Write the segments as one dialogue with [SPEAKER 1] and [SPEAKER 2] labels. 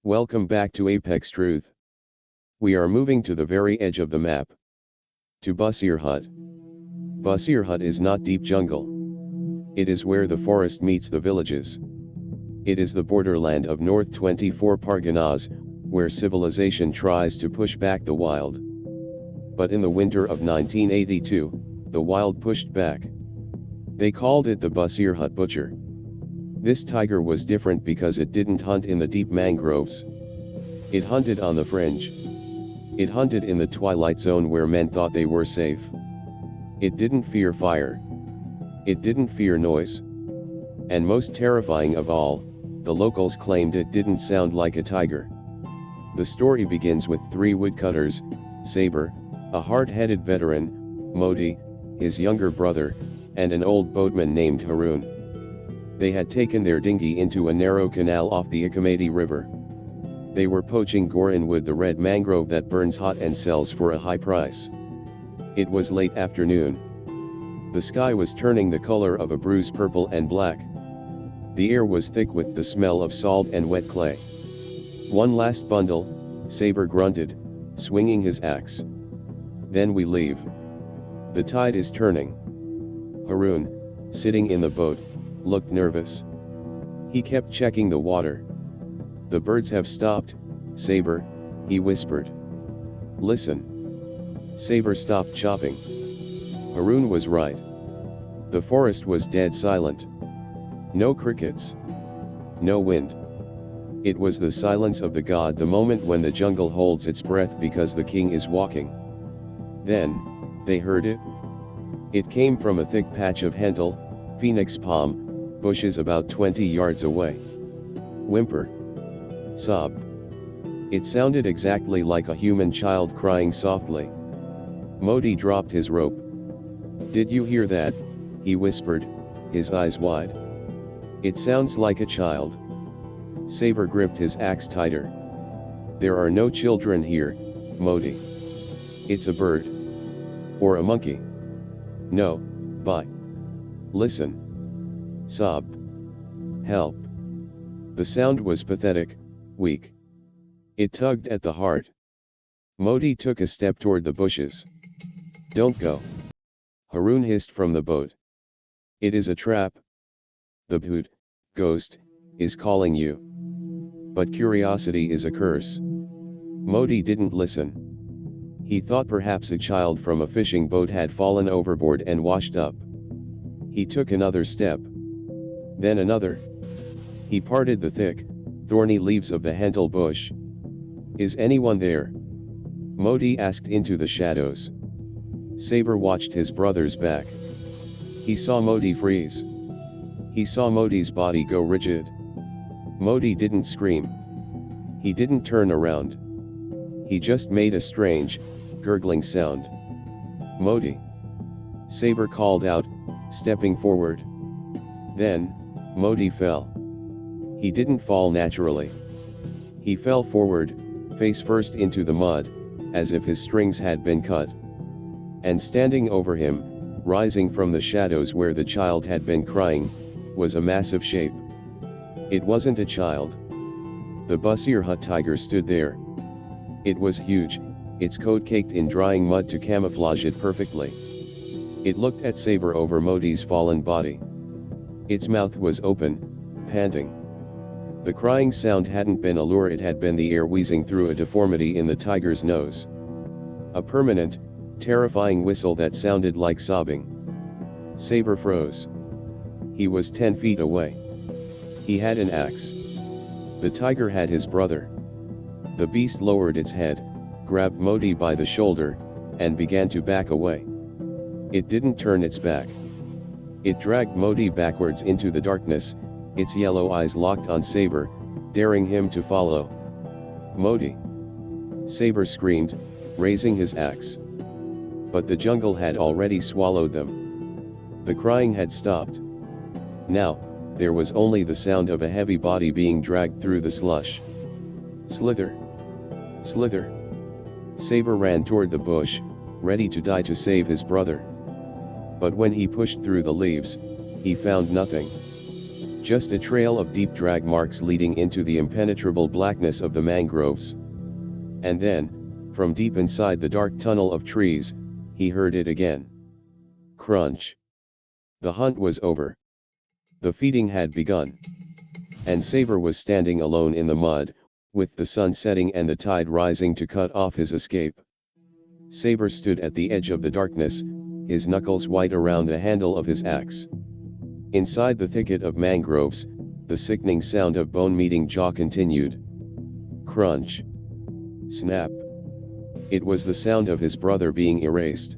[SPEAKER 1] Welcome back to Apex Truth. We are moving to the very edge of the map. To Basirhat. Basirhat is not deep jungle. It is where the forest meets the villages. It is the borderland of North 24 Parganas, where civilization tries to push back the wild. But in the winter of 1982, the wild pushed back. They called it the Basirhat Butcher. This tiger was different because it didn't hunt in the deep mangroves. It hunted on the fringe. It hunted in the twilight zone where men thought they were safe. It didn't fear fire. It didn't fear noise. And most terrifying of all, the locals claimed it didn't sound like a tiger. The story begins with three woodcutters, Saber, a hard-headed veteran, Modi, his younger brother, and an old boatman named Haroon. They had taken their dinghy into a narrow canal off the Ikamati River. They were poaching gorin wood, the red mangrove that burns hot and sells for a high price. It was late afternoon. The sky was turning the color of a bruise purple and black. The air was thick with the smell of salt and wet clay. One last bundle, Saber grunted, swinging his axe. Then we leave. The tide is turning. Haroon, sitting in the boat, looked nervous. He kept checking the water. The birds have stopped, Saber, he whispered. Listen. Saber stopped chopping. Haroon was right. The forest was dead silent. No crickets. No wind. It was the silence of the god, the moment when the jungle holds its breath because the king is walking. Then, they heard it. It came from a thick patch of hentle, phoenix palm, bushes about 20 yards away. Whimper. Sob. It sounded exactly like a human child crying softly. Modi dropped his rope. Did you hear that? He whispered, his eyes wide. It sounds like a child. Saber gripped his axe tighter. There are no children here, Modi. It's a bird. Or a monkey. No, but. Listen. Sob. Help. The sound was pathetic, weak. It tugged at the heart. Modi took a step toward the bushes. Don't go. Haroon hissed from the boat. It is a trap. The bhoot, ghost, is calling you. But curiosity is a curse. Modi didn't listen. He thought perhaps a child from a fishing boat had fallen overboard and washed up. He took another step. Then another. He parted the thick, thorny leaves of the hentle bush. Is anyone there? Modi asked into the shadows. Saber watched his brother's back. He saw Modi freeze. He saw Modi's body go rigid. Modi didn't scream. He didn't turn around. He just made a strange, gurgling sound. Modi. Saber called out, stepping forward. Then, Modi fell. He didn't fall naturally. He fell forward, face first into the mud, as if his strings had been cut. And standing over him, rising from the shadows where the child had been crying, was a massive shape. It wasn't a child. The Basirhat tiger stood there. It was huge, its coat caked in drying mud to camouflage it perfectly. It looked at Saber over Modi's fallen body. Its mouth was open, panting. The crying sound hadn't been a lure, it had been the air wheezing through a deformity in the tiger's nose. A permanent, terrifying whistle that sounded like sobbing. Saber froze. He was 10 feet away. He had an axe. The tiger had his brother. The beast lowered its head, grabbed Modi by the shoulder, and began to back away. It didn't turn its back. It dragged Modi backwards into the darkness, its yellow eyes locked on Saber, daring him to follow. Modi! Saber screamed, raising his axe. But the jungle had already swallowed them. The crying had stopped. Now, there was only the sound of a heavy body being dragged through the slush. Slither! Slither! Saber ran toward the bush, ready to die to save his brother. But when he pushed through the leaves, he found nothing. Just a trail of deep drag marks leading into the impenetrable blackness of the mangroves. And then, from deep inside the dark tunnel of trees, he heard it again. Crunch. The hunt was over. The feeding had begun. And Saber was standing alone in the mud, with the sun setting and the tide rising to cut off his escape. Saber stood at the edge of the darkness, his knuckles white around the handle of his axe. Inside the thicket of mangroves, the sickening sound of bone-meeting jaw continued. Crunch. Snap. It was the sound of his brother being erased.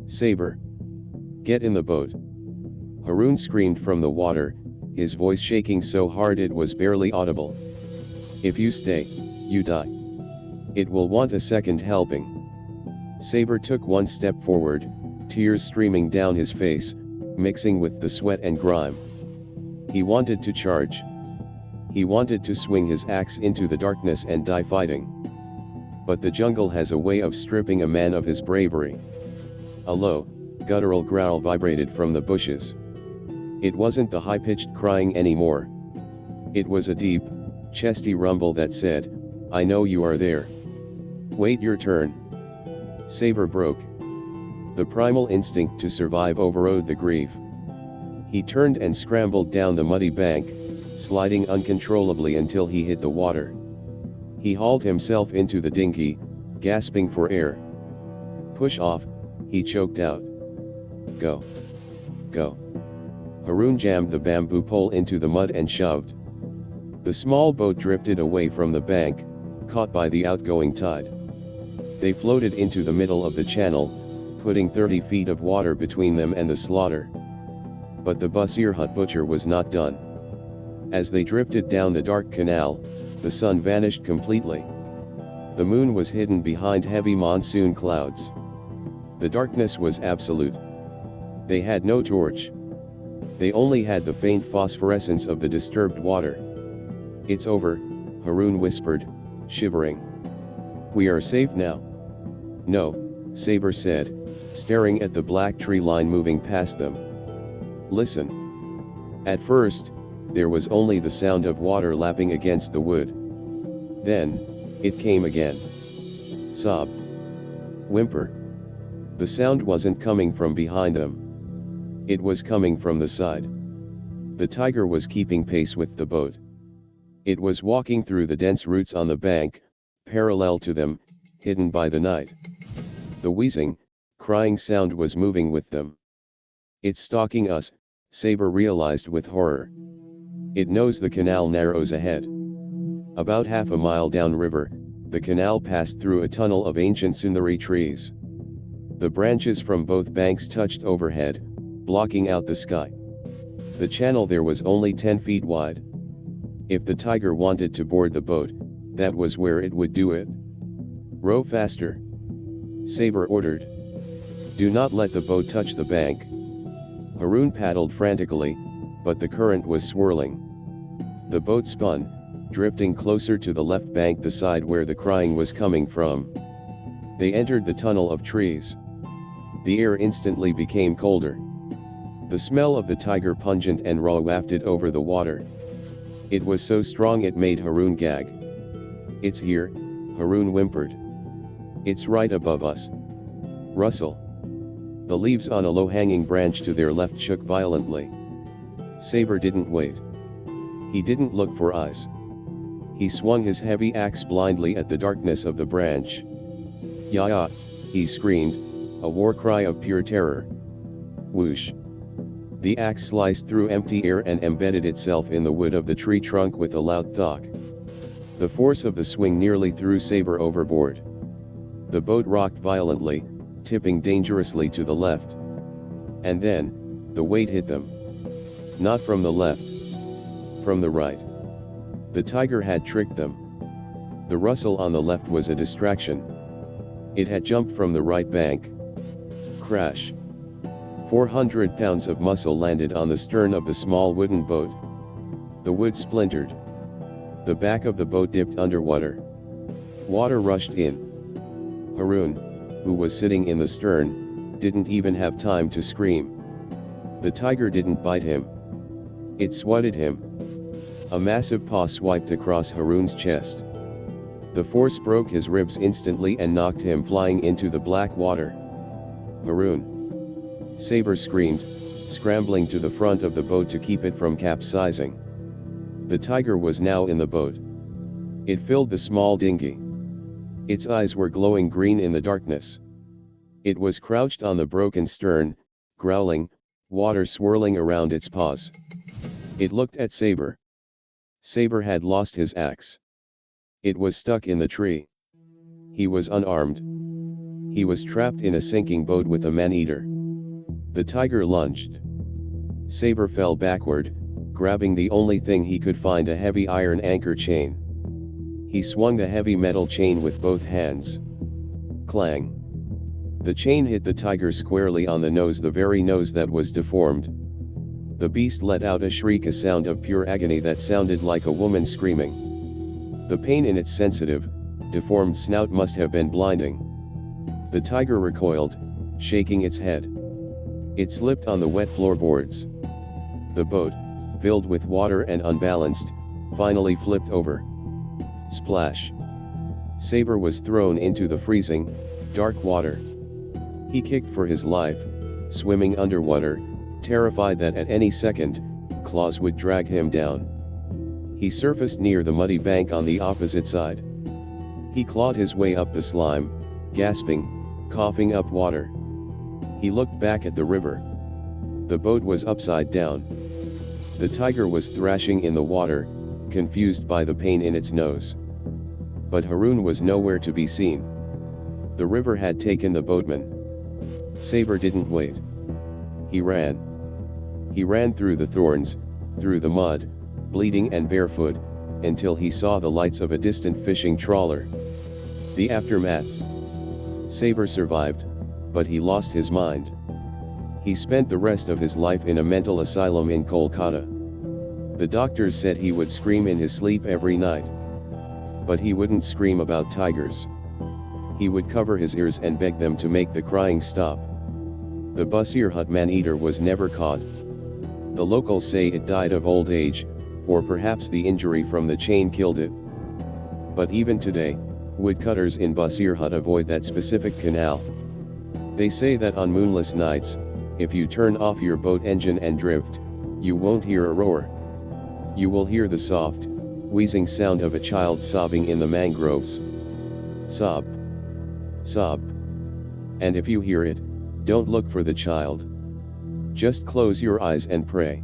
[SPEAKER 1] Saber. Get in the boat. Haroun screamed from the water, his voice shaking so hard it was barely audible. If you stay, you die. It will want a second helping. Saber took one step forward, tears streaming down his face, mixing with the sweat and grime. He wanted to charge. He wanted to swing his axe into the darkness and die fighting. But the jungle has a way of stripping a man of his bravery. A low, guttural growl vibrated from the bushes. It wasn't the high-pitched crying anymore. It was a deep, chesty rumble that said, I know you are there. Wait your turn. Saber broke. The primal instinct to survive overrode the grief. He turned and scrambled down the muddy bank, sliding uncontrollably until he hit the water. He hauled himself into the dinghy, gasping for air. Push off, he choked out. Go. Go. Haroun jammed the bamboo pole into the mud and shoved. The small boat drifted away from the bank, caught by the outgoing tide. They floated into the middle of the channel, putting 30 feet of water between them and the slaughter. But the Basirhat butcher was not done. As they drifted down the dark canal, the sun vanished completely. The moon was hidden behind heavy monsoon clouds. The darkness was absolute. They had no torch. They only had the faint phosphorescence of the disturbed water. It's over, Haroun whispered, shivering. We are safe now. No, Saber said, staring at the black tree line moving past them. Listen. At first, there was only the sound of water lapping against the wood. Then, it came again. Sob. Whimper. The sound wasn't coming from behind them. It was coming from the side. The tiger was keeping pace with the boat. It was walking through the dense roots on the bank, parallel to them, hidden by the night. The wheezing, crying sound was moving with them. It's stalking us, Saber realized with horror. It knows the canal narrows ahead. About half a mile downriver, the canal passed through a tunnel of ancient Sundari trees. The branches from both banks touched overhead, blocking out the sky. The channel there was only 10 feet wide. If the tiger wanted to board the boat, that was where it would do it. Row faster. Saber ordered. Do not let the boat touch the bank. Haroun paddled frantically, but the current was swirling. The boat spun, drifting closer to the left bank, the side where the crying was coming from. They entered the tunnel of trees. The air instantly became colder. The smell of the tiger pungent and raw wafted over the water. It was so strong it made Haroun gag. It's here, Haroun whimpered. It's right above us. Rustle. The leaves on a low-hanging branch to their left shook violently. Saber didn't wait. He didn't look for eyes. He swung his heavy axe blindly at the darkness of the branch. Ya! He screamed, a war cry of pure terror. Whoosh! The axe sliced through empty air and embedded itself in the wood of the tree trunk with a loud thwack. The force of the swing nearly threw Saber overboard. The boat rocked violently, tipping dangerously to the left. And then, the weight hit them. Not from the left. From the right. The tiger had tricked them. The rustle on the left was a distraction. It had jumped from the right bank. Crash. 400 pounds of muscle landed on the stern of the small wooden boat. The wood splintered. The back of the boat dipped underwater. Water rushed in. Haroun, who was sitting in the stern, didn't even have time to scream. The tiger didn't bite him. It swatted him. A massive paw swiped across Haroon's chest. The force broke his ribs instantly and knocked him flying into the black water. "Haroon!" Saber screamed, scrambling to the front of the boat to keep it from capsizing. The tiger was now in the boat. It filled the small dinghy. Its eyes were glowing green in the darkness. It was crouched on the broken stern, growling, water swirling around its paws. It looked at Saber. Saber had lost his axe. It was stuck in the tree. He was unarmed. He was trapped in a sinking boat with a man-eater. The tiger lunged. Saber fell backward, grabbing the only thing he could find, a heavy iron anchor chain. He swung the heavy metal chain with both hands. Clang! The chain hit the tiger squarely on the nose, the very nose that was deformed. The beast let out a shriek, a sound of pure agony that sounded like a woman screaming. The pain in its sensitive, deformed snout must have been blinding. The tiger recoiled, shaking its head. It slipped on the wet floorboards. The boat, filled with water and unbalanced, finally flipped over. Splash! Saber was thrown into the freezing, dark water. He kicked for his life, swimming underwater, terrified that at any second, claws would drag him down. He surfaced near the muddy bank on the opposite side. He clawed his way up the slime, gasping, coughing up water. He looked back at the river. The boat was upside down. The tiger was thrashing in the water, confused by the pain in its nose. But Haroon was nowhere to be seen. The river had taken the boatman. Saber didn't wait. He ran. He ran through the thorns, through the mud, bleeding and barefoot, until he saw the lights of a distant fishing trawler. The aftermath. Saber survived, but he lost his mind. He spent the rest of his life in a mental asylum in Kolkata. The doctors said he would scream in his sleep every night. But he wouldn't scream about tigers. He would cover his ears and beg them to make the crying stop. The Basirhat Man-Eater was never caught. The locals say it died of old age, or perhaps the injury from the chain killed it. But even today, woodcutters in Basirhat avoid that specific canal. They say that on moonless nights, if you turn off your boat engine and drift, you won't hear a roar. You will hear the soft, wheezing sound of a child sobbing in the mangroves. Sob. Sob. And if you hear it, don't look for the child. Just close your eyes and pray.